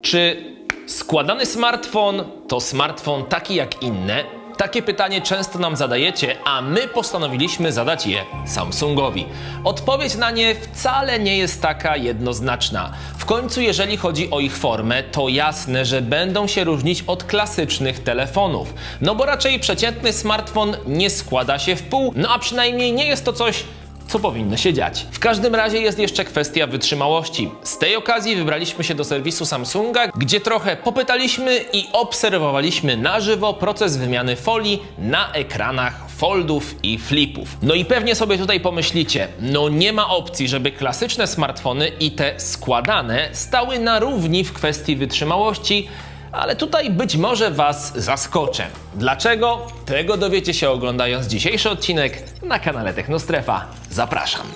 Czy składany smartfon to smartfon taki jak inne? Takie pytanie często nam zadajecie, a my postanowiliśmy zadać je Samsungowi. Odpowiedź na nie wcale nie jest taka jednoznaczna. W końcu jeżeli chodzi o ich formę, to jasne, że będą się różnić od klasycznych telefonów. No bo raczej przeciętny smartfon nie składa się w pół, no a przynajmniej nie jest to coś, co powinno się dziać. W każdym razie jest jeszcze kwestia wytrzymałości. Z tej okazji wybraliśmy się do serwisu Samsunga, gdzie trochę popytaliśmy i obserwowaliśmy na żywo proces wymiany folii na ekranach Foldów i Flipów. No i pewnie sobie tutaj pomyślicie, no nie ma opcji, żeby klasyczne smartfony i te składane stały na równi w kwestii wytrzymałości, ale tutaj być może Was zaskoczę. Dlaczego? Tego dowiecie się oglądając dzisiejszy odcinek na kanale Technostrefa. Zapraszam!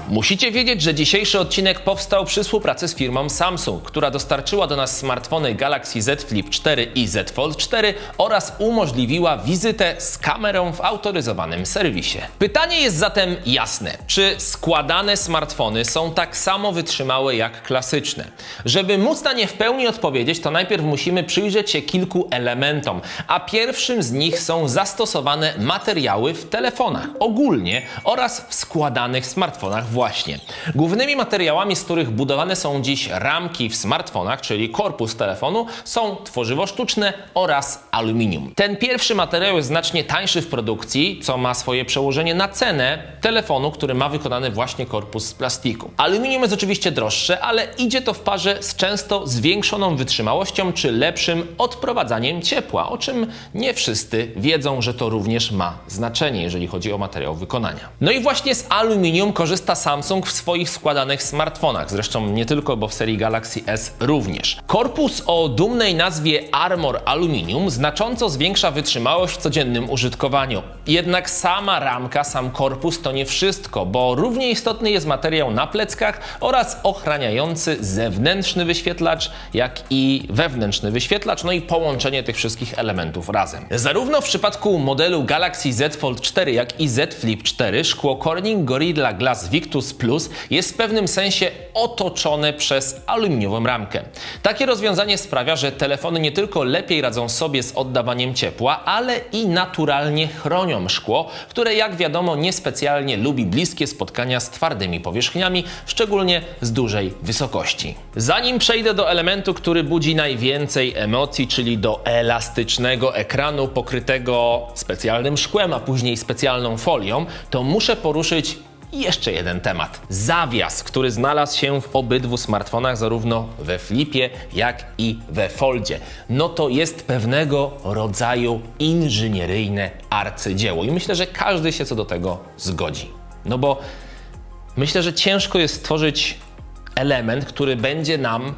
Musicie wiedzieć, że dzisiejszy odcinek powstał przy współpracy z firmą Samsung, która dostarczyła do nas smartfony Galaxy Z Flip 4 i Z Fold 4 oraz umożliwiła wizytę z kamerą w autoryzowanym serwisie. Pytanie jest zatem jasne. Czy składane smartfony są tak samo wytrzymałe jak klasyczne? Żeby móc na nie w pełni odpowiedzieć, to najpierw musimy przyjrzeć się kilku elementom, a pierwszym z nich są zastosowane materiały w telefonach ogólnie oraz w składanych smartfonach właśnie. Głównymi materiałami, z których budowane są dziś ramki w smartfonach, czyli korpus telefonu, są tworzywo sztuczne oraz aluminium. Ten pierwszy materiał jest znacznie tańszy w produkcji, co ma swoje przełożenie na cenę telefonu, który ma wykonany właśnie korpus z plastiku. Aluminium jest oczywiście droższe, ale idzie to w parze z często zwiększoną wytrzymałością czy lepszym odprowadzaniem ciepła, o czym nie wszyscy wiedzą, że to również ma znaczenie, jeżeli chodzi o materiał wykonania. No i właśnie z aluminium korzysta Samsung w swoich składanych smartfonach, zresztą nie tylko, bo w serii Galaxy S również. Korpus o dumnej nazwie Armor Aluminium znacząco zwiększa wytrzymałość w codziennym użytkowaniu. Jednak sama ramka, sam korpus to nie wszystko, bo równie istotny jest materiał na pleckach oraz ochraniający zewnętrzny wyświetlacz, jak i wewnętrzny wyświetlacz, no i połączenie tych wszystkich elementów razem. Zarówno w przypadku modelu Galaxy Z Fold 4, jak i Z Flip 4 szkło Corning Gorilla Glass Victus Plus jest w pewnym sensie otoczone przez aluminiową ramkę. Takie rozwiązanie sprawia, że telefony nie tylko lepiej radzą sobie z oddawaniem ciepła, ale i naturalnie chronią szkło, które jak wiadomo niespecjalnie lubi bliskie spotkania z twardymi powierzchniami, szczególnie z dużej wysokości. Zanim przejdę do elementu, który budzi najwięcej emocji, czyli do elastycznego ekranu pokrytego specjalnym szkłem, a później specjalną folią, to muszę poruszyć jeszcze jeden temat. Zawias, który znalazł się w obydwu smartfonach, zarówno we Flipie, jak i we Foldzie. No to jest pewnego rodzaju inżynieryjne arcydzieło i myślę, że każdy się co do tego zgodzi. No bo myślę, że ciężko jest stworzyć element, który będzie nam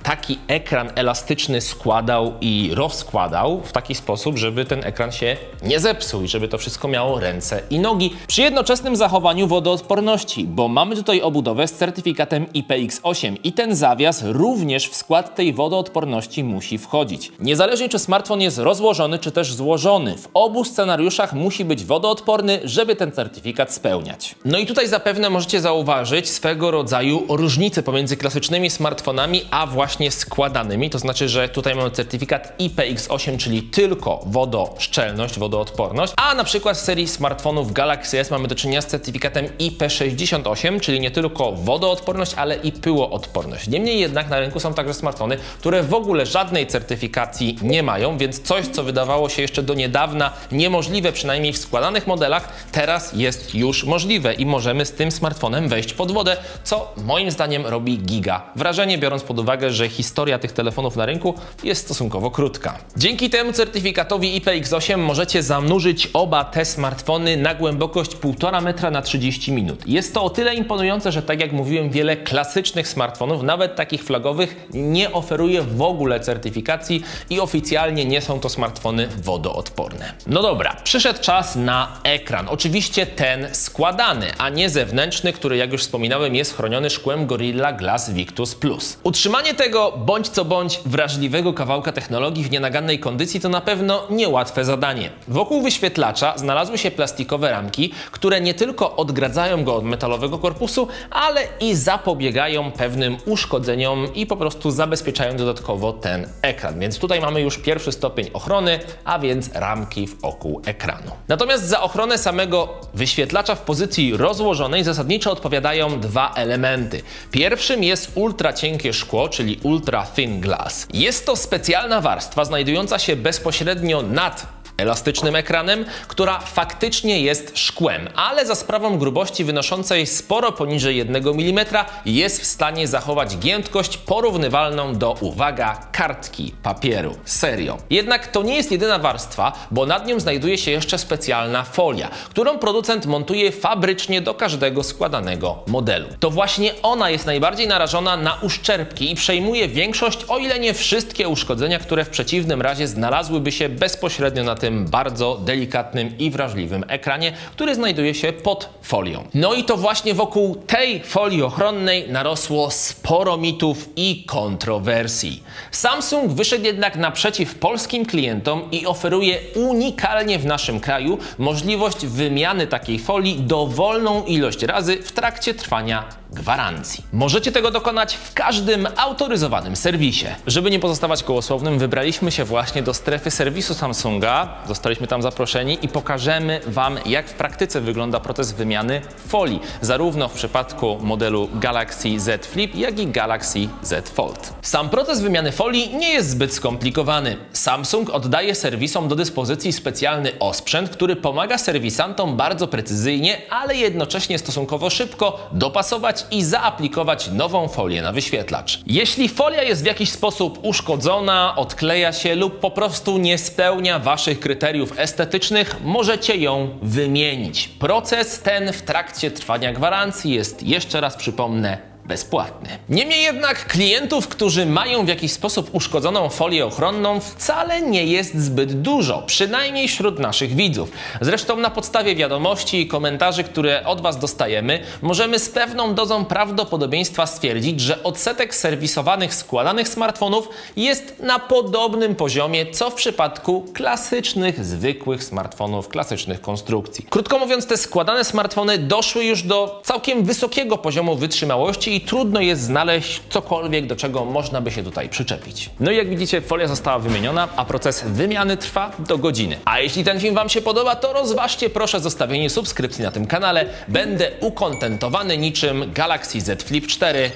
taki ekran elastyczny składał i rozkładał w taki sposób, żeby ten ekran się nie zepsuł i żeby to wszystko miało ręce i nogi przy jednoczesnym zachowaniu wodoodporności, bo mamy tutaj obudowę z certyfikatem IPX8 i ten zawias również w skład tej wodoodporności musi wchodzić. Niezależnie czy smartfon jest rozłożony czy też złożony, w obu scenariuszach musi być wodoodporny, żeby ten certyfikat spełniać. No i tutaj zapewne możecie zauważyć swego rodzaju różnicę pomiędzy klasycznymi smartfonami a właśnie składanymi, to znaczy, że tutaj mamy certyfikat IPX8, czyli tylko wodoszczelność, wodoodporność, a na przykład w serii smartfonów Galaxy S mamy do czynienia z certyfikatem IP68, czyli nie tylko wodoodporność, ale i pyłoodporność. Niemniej jednak na rynku są także smartfony, które w ogóle żadnej certyfikacji nie mają, więc coś, co wydawało się jeszcze do niedawna niemożliwe, przynajmniej w składanych modelach, teraz jest już możliwe i możemy z tym smartfonem wejść pod wodę, co moim zdaniem robi giga wrażenie, biorąc pod uwagę, że historia tych telefonów na rynku jest stosunkowo krótka. Dzięki temu certyfikatowi IPX8 możecie zanurzyć oba te smartfony na głębokość 1,5 metra na 30 minut. Jest to o tyle imponujące, że tak jak mówiłem, wiele klasycznych smartfonów, nawet takich flagowych, nie oferuje w ogóle certyfikacji i oficjalnie nie są to smartfony wodoodporne. No dobra, przyszedł czas na ekran. Oczywiście ten składany, a nie zewnętrzny, który jak już wspominałem jest chroniony szkłem Gorilla Glass Victus Plus. Utrzymanie tego tego bądź co bądź wrażliwego kawałka technologii w nienagannej kondycji to na pewno niełatwe zadanie. Wokół wyświetlacza znalazły się plastikowe ramki, które nie tylko odgradzają go od metalowego korpusu, ale i zapobiegają pewnym uszkodzeniom i po prostu zabezpieczają dodatkowo ten ekran. Więc tutaj mamy już pierwszy stopień ochrony, a więc ramki wokół ekranu. Natomiast za ochronę samego wyświetlacza w pozycji rozłożonej zasadniczo odpowiadają dwa elementy. Pierwszym jest ultra cienkie szkło, czyli ultra thin glass. Jest to specjalna warstwa znajdująca się bezpośrednio nad elastycznym ekranem, która faktycznie jest szkłem, ale za sprawą grubości wynoszącej sporo poniżej 1 mm jest w stanie zachować giętkość porównywalną do, uwaga, kartki papieru. Serio. Jednak to nie jest jedyna warstwa, bo nad nią znajduje się jeszcze specjalna folia, którą producent montuje fabrycznie do każdego składanego modelu. To właśnie ona jest najbardziej narażona na uszczerbki i przejmuje większość, o ile nie wszystkie uszkodzenia, które w przeciwnym razie znalazłyby się bezpośrednio na tym bardzo delikatnym i wrażliwym ekranie, który znajduje się pod folią. No i to właśnie wokół tej folii ochronnej narosło sporo mitów i kontrowersji. Samsung wyszedł jednak naprzeciw polskim klientom i oferuje unikalnie w naszym kraju możliwość wymiany takiej folii dowolną ilość razy w trakcie trwania gwarancji. Możecie tego dokonać w każdym autoryzowanym serwisie. Żeby nie pozostawać kołosłownym, wybraliśmy się właśnie do strefy serwisu Samsunga. Zostaliśmy tam zaproszeni i pokażemy Wam, jak w praktyce wygląda proces wymiany folii, zarówno w przypadku modelu Galaxy Z Flip, jak i Galaxy Z Fold. Sam proces wymiany folii nie jest zbyt skomplikowany. Samsung oddaje serwisom do dyspozycji specjalny osprzęt, który pomaga serwisantom bardzo precyzyjnie, ale jednocześnie stosunkowo szybko dopasować i zaaplikować nową folię na wyświetlacz. Jeśli folia jest w jakiś sposób uszkodzona, odkleja się lub po prostu nie spełnia Waszych kryteriów estetycznych, możecie ją wymienić. Proces ten w trakcie trwania gwarancji jest, jeszcze raz przypomnę, bezpłatny. Niemniej jednak klientów, którzy mają w jakiś sposób uszkodzoną folię ochronną, wcale nie jest zbyt dużo, przynajmniej wśród naszych widzów. Zresztą na podstawie wiadomości i komentarzy, które od Was dostajemy, możemy z pewną dozą prawdopodobieństwa stwierdzić, że odsetek serwisowanych składanych smartfonów jest na podobnym poziomie, co w przypadku klasycznych, zwykłych smartfonów, klasycznych konstrukcji. Krótko mówiąc, te składane smartfony doszły już do całkiem wysokiego poziomu wytrzymałości i trudno jest znaleźć cokolwiek, do czego można by się tutaj przyczepić. No i jak widzicie, folia została wymieniona, a proces wymiany trwa do godziny. A jeśli ten film Wam się podoba, to rozważcie proszę zostawienie subskrypcji na tym kanale. Będę ukontentowany niczym Galaxy Z Flip 4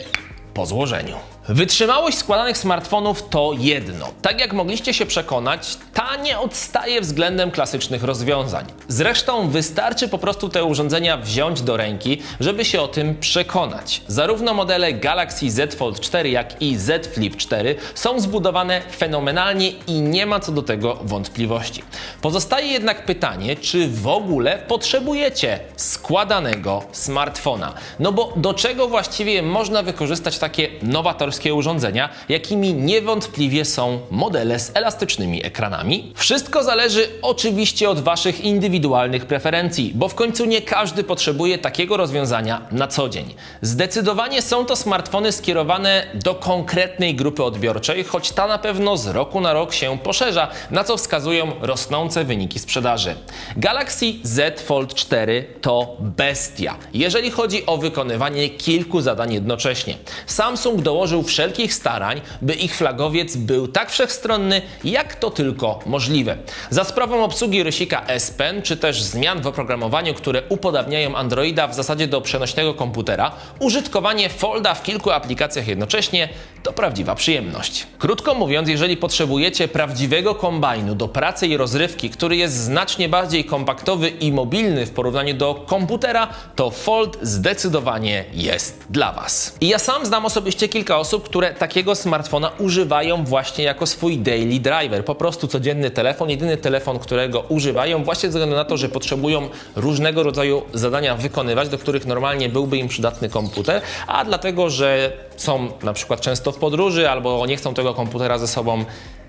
po złożeniu. Wytrzymałość składanych smartfonów to jedno. Tak jak mogliście się przekonać, ta nie odstaje względem klasycznych rozwiązań. Zresztą wystarczy po prostu te urządzenia wziąć do ręki, żeby się o tym przekonać. Zarówno modele Galaxy Z Fold 4, jak i Z Flip 4 są zbudowane fenomenalnie i nie ma co do tego wątpliwości. Pozostaje jednak pytanie, czy w ogóle potrzebujecie składanego smartfona? No bo do czego właściwie można wykorzystać takie nowatorskie urządzenia, jakimi niewątpliwie są modele z elastycznymi ekranami? Wszystko zależy oczywiście od Waszych indywidualnych preferencji, bo w końcu nie każdy potrzebuje takiego rozwiązania na co dzień. Zdecydowanie są to smartfony skierowane do konkretnej grupy odbiorczej, choć ta na pewno z roku na rok się poszerza, na co wskazują rosnące wyniki sprzedaży. Galaxy Z Fold 4 to bestia, jeżeli chodzi o wykonywanie kilku zadań jednocześnie. Samsung dołożył wszelkich starań, by ich flagowiec był tak wszechstronny, jak to tylko możliwe. Za sprawą obsługi rysika S Pen, czy też zmian w oprogramowaniu, które upodabniają Androida w zasadzie do przenośnego komputera, użytkowanie Folda w kilku aplikacjach jednocześnie to prawdziwa przyjemność. Krótko mówiąc, jeżeli potrzebujecie prawdziwego kombajnu do pracy i rozrywki, który jest znacznie bardziej kompaktowy i mobilny w porównaniu do komputera, to Fold zdecydowanie jest dla Was. I ja sam znam osobiście kilka osób, które takiego smartfona używają właśnie jako swój daily driver. Po prostu codzienny telefon, jedyny telefon, którego używają właśnie ze względu na to, że potrzebują różnego rodzaju zadania wykonywać, do których normalnie byłby im przydatny komputer, a dlatego, że są na przykład często w podróży albo nie chcą tego komputera ze sobą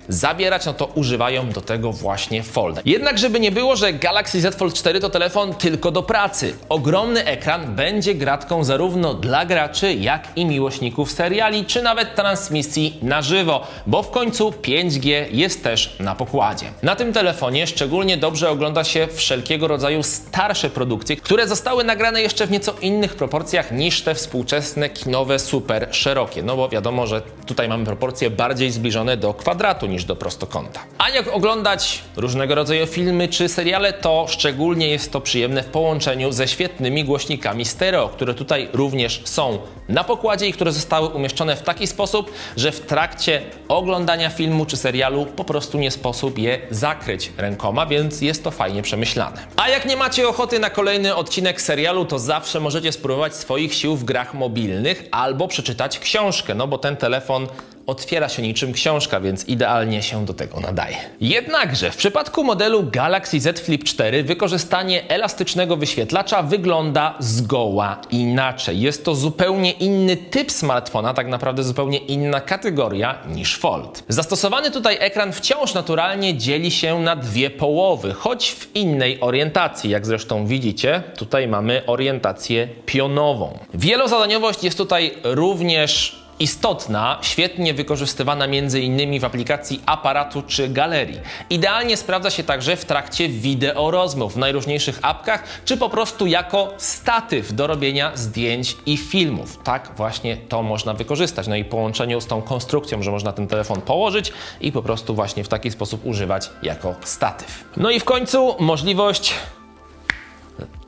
zabierać, no to używają do tego właśnie Folda. Jednak żeby nie było, że Galaxy Z Fold 4 to telefon tylko do pracy. Ogromny ekran będzie gratką zarówno dla graczy, jak i miłośników seriali, czy nawet transmisji na żywo, bo w końcu 5G jest też na pokładzie. Na tym telefonie szczególnie dobrze ogląda się wszelkiego rodzaju starsze produkcje, które zostały nagrane jeszcze w nieco innych proporcjach niż te współczesne kinowe super szerokie, no bo wiadomo, że tutaj mamy proporcje bardziej zbliżone do kwadratu niż do prostokąta. A jak oglądać różnego rodzaju filmy czy seriale, to szczególnie jest to przyjemne w połączeniu ze świetnymi głośnikami stereo, które tutaj również są na pokładzie i które zostały umieszczone w taki sposób, że w trakcie oglądania filmu czy serialu po prostu nie sposób je zakryć rękoma, więc jest to fajnie przemyślane. A jak nie macie ochoty na kolejny odcinek serialu, to zawsze możecie spróbować swoich sił w grach mobilnych albo przeczytać książkę, no bo ten telefon otwiera się niczym książka, więc idealnie się do tego nadaje. Jednakże w przypadku modelu Galaxy Z Flip 4 wykorzystanie elastycznego wyświetlacza wygląda zgoła inaczej. Jest to zupełnie inny typ smartfona, tak naprawdę zupełnie inna kategoria niż Fold. Zastosowany tutaj ekran wciąż naturalnie dzieli się na dwie połowy, choć w innej orientacji. Jak zresztą widzicie, tutaj mamy orientację pionową. Wielozadaniowość jest tutaj również istotna, świetnie wykorzystywana m.in. w aplikacji aparatu czy galerii. Idealnie sprawdza się także w trakcie wideo rozmów, w najróżniejszych apkach, czy po prostu jako statyw do robienia zdjęć i filmów. Tak właśnie to można wykorzystać. No i w połączeniu z tą konstrukcją, że można ten telefon położyć i po prostu właśnie w taki sposób używać jako statyw. No i w końcu możliwość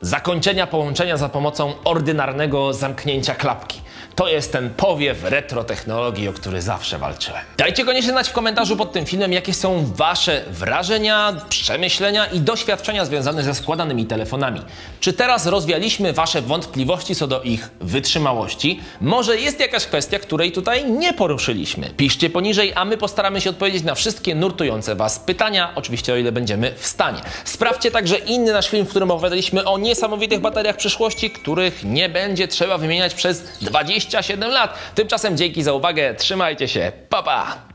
zakończenia połączenia za pomocą ordynarnego zamknięcia klapki. To jest ten powiew retro technologii, o który zawsze walczyłem. Dajcie koniecznie znać w komentarzu pod tym filmem, jakie są wasze wrażenia, przemyślenia i doświadczenia związane ze składanymi telefonami. Czy teraz rozwialiśmy wasze wątpliwości co do ich wytrzymałości? Może jest jakaś kwestia, której tutaj nie poruszyliśmy? Piszcie poniżej, a my postaramy się odpowiedzieć na wszystkie nurtujące was pytania, oczywiście o ile będziemy w stanie. Sprawdźcie także inny nasz film, w którym opowiadaliśmy o niesamowitych bateriach przyszłości, których nie będzie trzeba wymieniać przez 27 lat. Tymczasem dzięki za uwagę, trzymajcie się, pa pa!